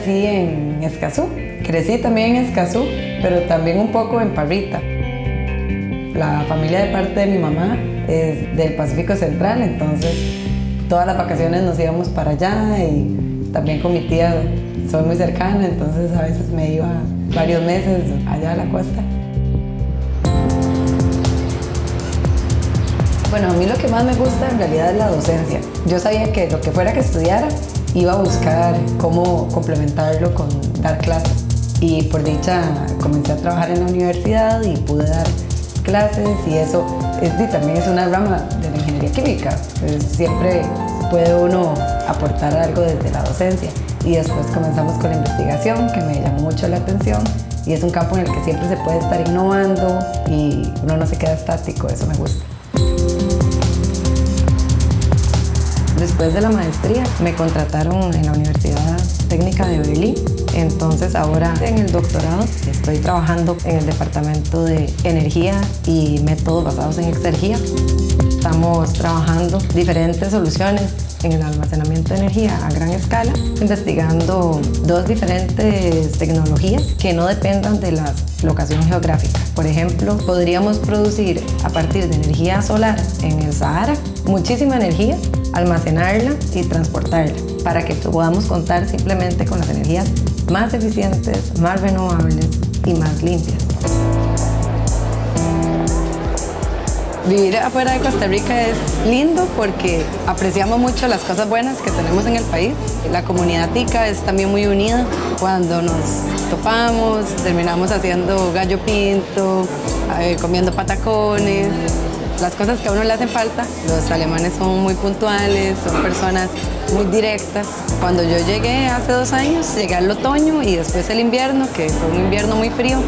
nací en Escazú, crecí también en Escazú, pero también un poco en Parrita. La familia de parte de mi mamá es del Pacífico Central, entonces todas las vacaciones nos íbamos para allá y también con mi tía soy muy cercana, entonces a veces me iba varios meses allá a la costa. Bueno, a mí lo que más me gusta en realidad es la docencia. Yo sabía que lo que fuera que estudiara iba a buscar cómo complementarlo con dar clases. Y por dicha comencé a trabajar en la universidad y pude dar clases y eso también es una rama de la ingeniería química. Pues siempre puede uno aportar algo desde la docencia. Y después comenzamos con la investigación, que me llamó mucho la atención. Y es un campo en el que siempre se puede estar innovando y uno no se queda estático, eso me gusta. Después de la maestría me contrataron en la Universidad Técnica de Berlín. Entonces ahora en el doctorado estoy trabajando en el departamento de energía y métodos basados en exergía. Estamos trabajando diferentes soluciones en el almacenamiento de energía a gran escala, investigando dos diferentes tecnologías que no dependan de la locación geográfica. Por ejemplo, podríamos producir a partir de energía solar en el Sahara muchísima energía, almacenarla y transportarla para que podamos contar simplemente con las energías más eficientes, más renovables y más limpias. Vivir afuera de Costa Rica es lindo porque apreciamos mucho las cosas buenas que tenemos en el país. La comunidad tica es también muy unida. Cuando nos topamos, terminamos haciendo gallo pinto, comiendo patacones. Las cosas que a uno le hacen falta. Los alemanes son muy puntuales, son personas muy directas. Cuando yo llegué hace 2 años, llegué al otoño y después el invierno, que fue un invierno muy frío.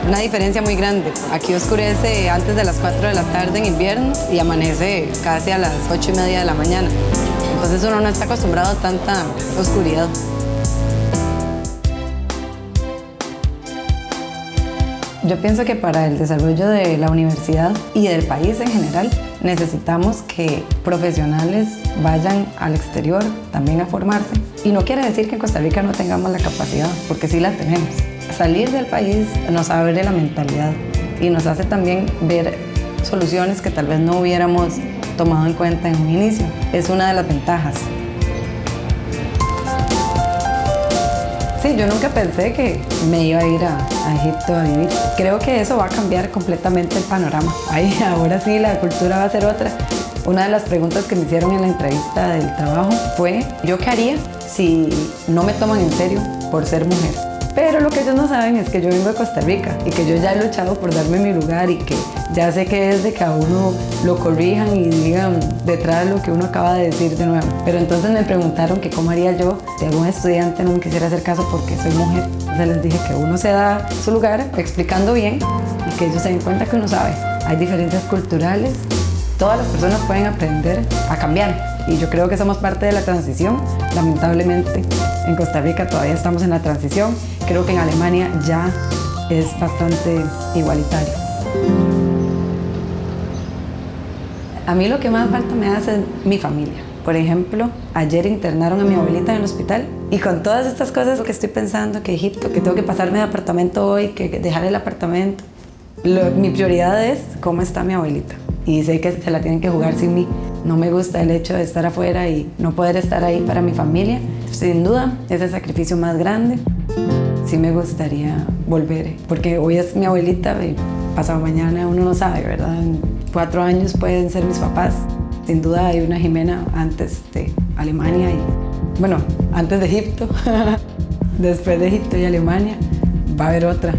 Una diferencia muy grande. Aquí oscurece antes de las 4 de la tarde en invierno y amanece casi a las 8:30 de la mañana. Entonces uno no está acostumbrado a tanta oscuridad. Yo pienso que para el desarrollo de la universidad y del país en general necesitamos que profesionales vayan al exterior también a formarse. Y no quiere decir que en Costa Rica no tengamos la capacidad, porque sí la tenemos. Salir del país nos abre la mentalidad y nos hace también ver soluciones que tal vez no hubiéramos tomado en cuenta en un inicio. Es una de las ventajas. Sí, yo nunca pensé que me iba a ir a Egipto a vivir. Creo que eso va a cambiar completamente el panorama. Ahora sí, la cultura va a ser otra. Una de las preguntas que me hicieron en la entrevista del trabajo fue ¿yo qué haría si no me toman en serio por ser mujer? Pero lo que ellos no saben es que yo vengo de Costa Rica y que yo ya he luchado por darme mi lugar y que ya sé que es de que a uno lo corrijan y digan detrás de lo que uno acaba de decir de nuevo. Pero entonces me preguntaron que cómo haría yo si algún estudiante no me quisiera hacer caso porque soy mujer. Entonces les dije que uno se da su lugar explicando bien y que ellos se den cuenta que uno sabe. Hay diferencias culturales. Todas las personas pueden aprender a cambiar y yo creo que somos parte de la transición. Lamentablemente en Costa Rica todavía estamos en la transición. Creo que en Alemania ya es bastante igualitario. A mí lo que más falta me hace es mi familia. Por ejemplo, ayer internaron a mi abuelita en el hospital y con todas estas cosas que estoy pensando, que Egipto, que tengo que pasarme de apartamento hoy, que dejar el apartamento, mi prioridad es cómo está mi abuelita. Y sé que se la tienen que jugar sin mí. No me gusta el hecho de estar afuera y no poder estar ahí para mi familia. Sin duda, es el sacrificio más grande. Sí me gustaría volver, porque hoy es mi abuelita y pasado mañana uno no sabe, ¿verdad? En 4 años pueden ser mis papás. Sin duda hay una Jimena antes de Alemania y, bueno, antes de Egipto. Después de Egipto y Alemania va a haber otra.